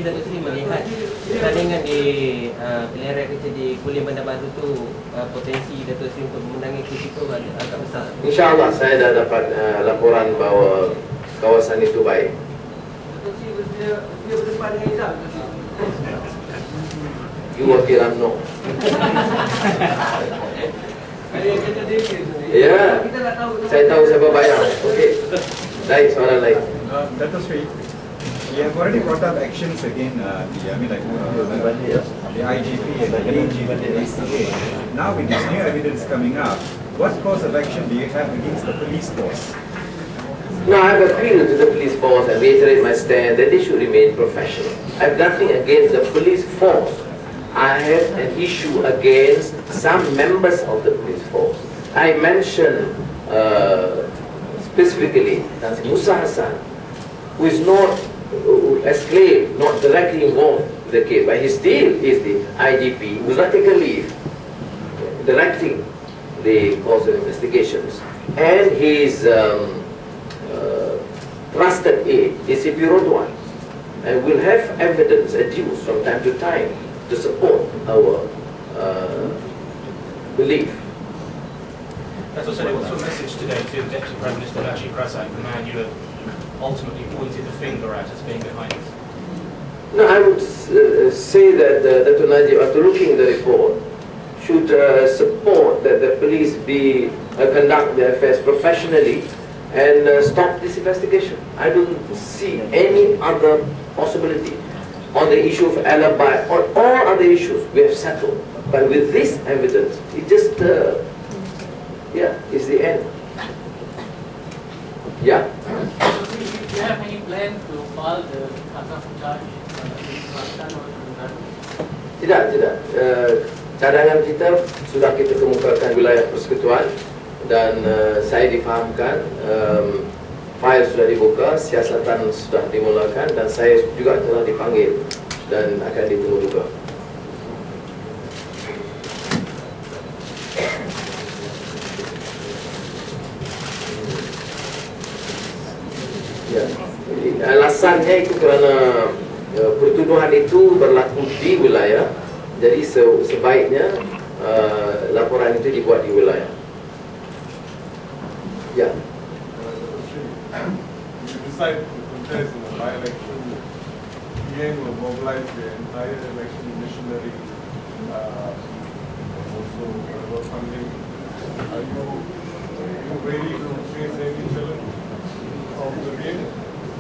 Dato Seri melihat pertandingan di pilihan raya kecil di Kulim Bandar Baru tu potensi Dato Seri untuk memenangi kes itu agak besar. InsyaAllah saya dah dapat laporan bahawa kawasan itu baik. Dato Seri dia berdepan dengan Izam. You wakil UMNO. Ya, saya tahu siapa bayar. Okey. Baik, soalan lain. Dato Seri, we have already brought up actions again, the IGP and the AGP. Now with this new evidence coming up, what course of action do you have against the police force? No, I have appealed to the police force and reiterate my stand that they should remain professional. I have nothing against the police force. I have an issue against some members of the police force. I mentioned specifically Musa Hassan, who is not, as claimed, not directly involved in the case, but he still is the IGP, who is not taking leave, directing the course of investigations. And his trusted aide, DCP Rodwan, and will have evidence adduced from time to time to support our belief. That's also what's your message today to Deputy Prime Minister Najib Razak, the man you have ultimately pointed the finger at as being behind this? No, I would say that Dato Najib, after looking at the report, should support that the police conduct their affairs professionally and stop this investigation. I don't see any other possibility. On the issue of alibi, on all other issues, we have settled. But with this evidence, it just, it's the end. Yeah. Do you have any plan to file the kasam charge against Rashtan or Terengganu? Tidak. Cadangan kita sudah kita kemukakan wilayah persekutuan dan saya difahamkan fail sudah dibuka, siasatan sudah dimulakan dan saya juga telah dipanggil dan akan ditunggu juga. Ya, alasannya itu kerana pertuduhan itu berlaku di wilayah, jadi sebaiknya laporan itu dibuat di wilayah. Ya. You decide to contest in a by-election, PN will mobilize the entire election machinery, also whatever funding. Are you ready to face any challenge of the game?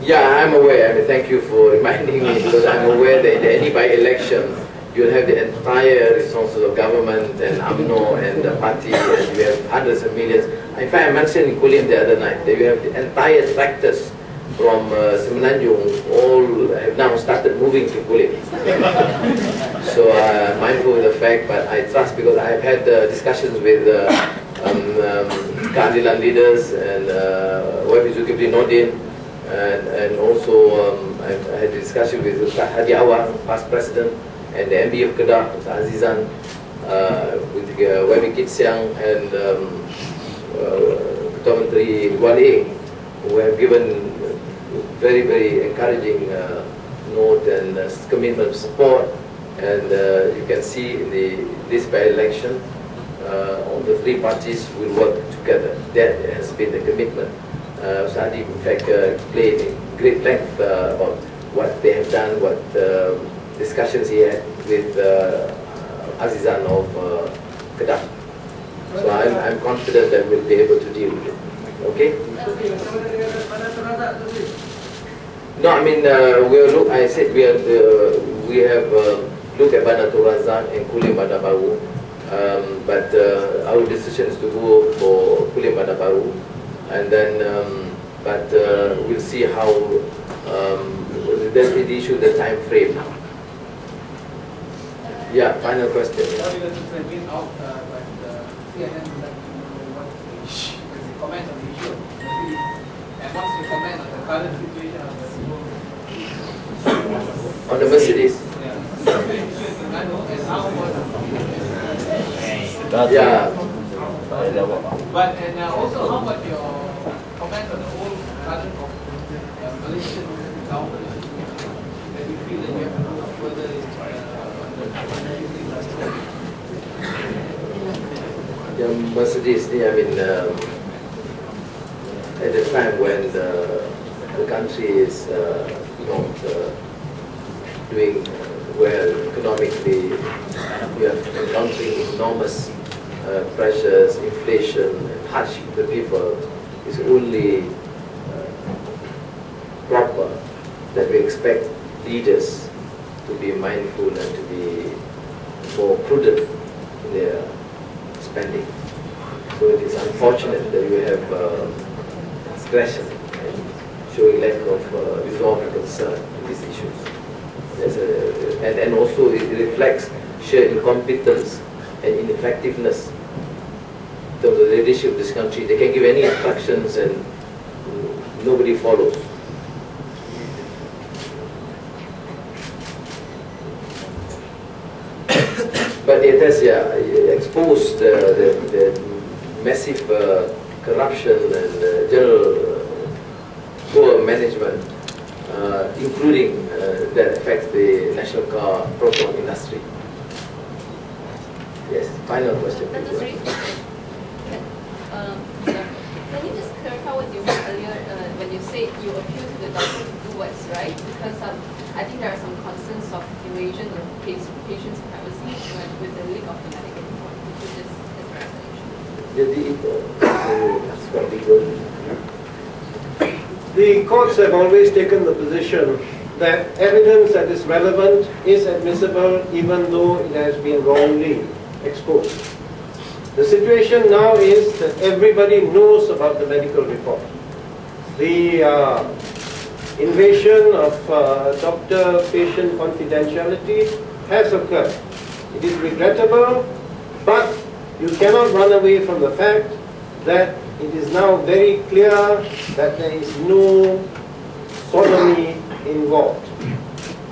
Yeah, I'm aware. I mean, thank you for reminding me because I'm aware that in any by-election, you'll have the entire resources of government and UMNO and the party, and you have hundreds of millions. In fact, I mentioned in Kulim the other night that you have the entire tractors from Semenanjung all have now started moving to Kulim. So mindful of the fact, but I trust because I have had discussions with keadilan leaders and YB Zulkifli Nordin, and also I had a discussion with Ustaz Hadi Awang, past president, and the MB of Kedah, Ustaz Azizan, with YB Kit Siang and Ketua Menteri Wali, who have given very, very encouraging note and commitment of support. And you can see in this by-election, all the three parties will work together. That has been the commitment. Sadi, in fact, explained in great length about what they have done, what discussions he had with Azizan of Kedah. So I'm confident that we'll be able to deal with it. Okay? No, I mean, I said we have looked at Bandar Razak and Kulim Bandar Baru, but our decision is to go for Kulim Bandar Baru, and then, we'll see how there's the issue, the time frame. Yeah, final question. Sorry, that has been out, but CNN would like to know what the comment on the issue of the police, and what's your comment on the current situation of the On the Mercedes? Yeah. And how Yeah. But also, how about your comment on the whole current of Malaysian government that you feel that you have Mercedes, I mean, at the time when the country is not doing well economically, we are encountering enormous pressures, inflation, and hardship to the people. It's only proper that we expect leaders to be mindful and to be more prudent in their spending. So it is unfortunate that we have discretion and showing lack of resolve concern in these issues. And also it reflects sheer incompetence and ineffectiveness in terms of the leadership of this country. They can give any instructions and nobody follows. But it has exposed the massive corruption and general poor management, including that affects the national car proton industry. Yes, final question. Dato Seri, can you just clarify what you meant earlier when you said you appeal to the doctor to do what's right? Because I think there are some concerns of invasion of patients' privacy with the leak of the medical report. Could you just address that issue? The courts have always taken the position that evidence that is relevant is admissible even though it has been wrongly exposed. The situation now is that everybody knows about the medical report. The invasion of doctor-patient confidentiality has occurred. It is regrettable, but you cannot run away from the fact that it is now very clear that there is no sodomy involved.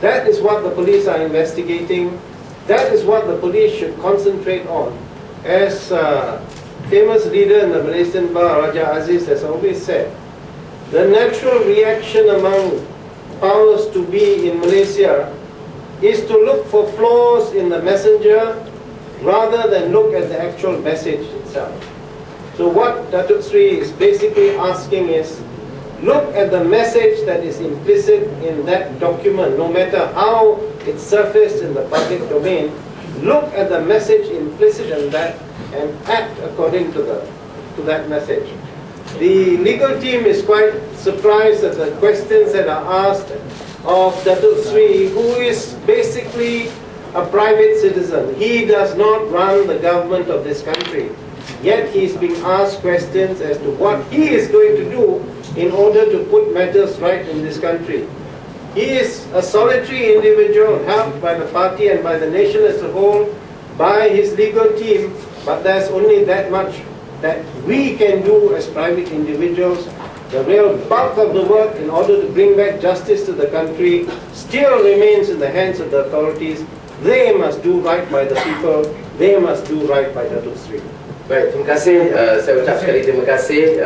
That is what the police are investigating. That is what the police should concentrate on. As famous leader in the Malaysian bar, Raja Aziz, has always said, the natural reaction among powers to be in Malaysia is to look for flaws in the messenger rather than look at the actual message itself. So what Dato Seri is basically asking is, look at the message that is implicit in that document, no matter how it surfaced in the public domain. Look at the message implicit in that and act according to that message. The legal team is quite surprised at the questions that are asked of Dato Seri, who is basically a private citizen. He does not run the government of this country. Yet he is being asked questions as to what he is going to do in order to put matters right in this country. He is a solitary individual helped by the party and by the nation as a whole, by his legal team, but there's only that much that we can do as private individuals. The real bulk of the work in order to bring back justice to the country still remains in the hands of the authorities. They must do right by the people. They must do right by Dato Seri. Baik, terima kasih. Saya ucap sekali terima kasih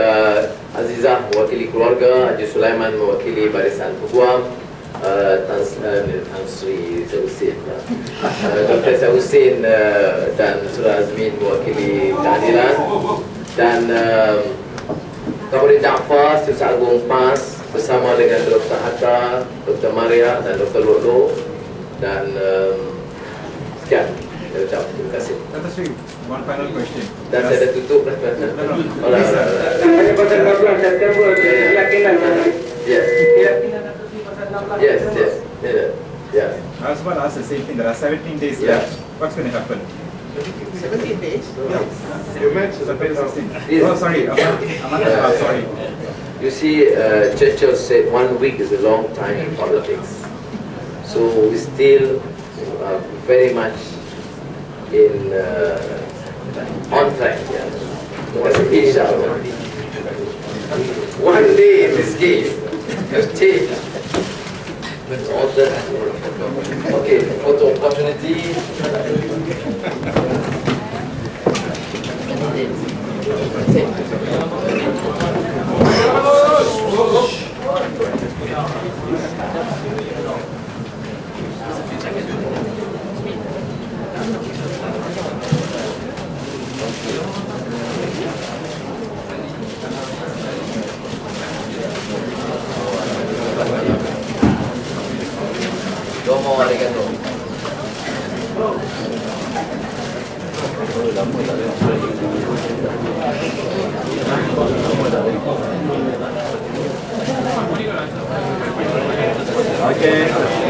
Azizah mewakili keluarga, Haji Sulaiman mewakili Barisan Peguam, Tan Sri Husin, Dr. Husin dan Surah Azmin mewakili keadilan, dan Kapolri Jaafar, Setiausaha Agung PAS bersama dengan Dr. Hatta, Dr. Maria dan Dr. Lolo, dan sekian. Saya ucap terima kasih. Dato Seri, one final question. Dan saya dah tutup dah. Hanya pasal 14 September, keyakinan. Yes. Yes. Yes. I was about to ask the same thing. There are 17 days Yeah. left. What's going to happen? 17 days? You meant September 16. Oh, sorry. Sorry. You see, Churchill said 1 week is a long time in politics. So we still very much in on track. Inshallah. 1 day in this case has changed. Okay, photo opportunity. arigato. Okay.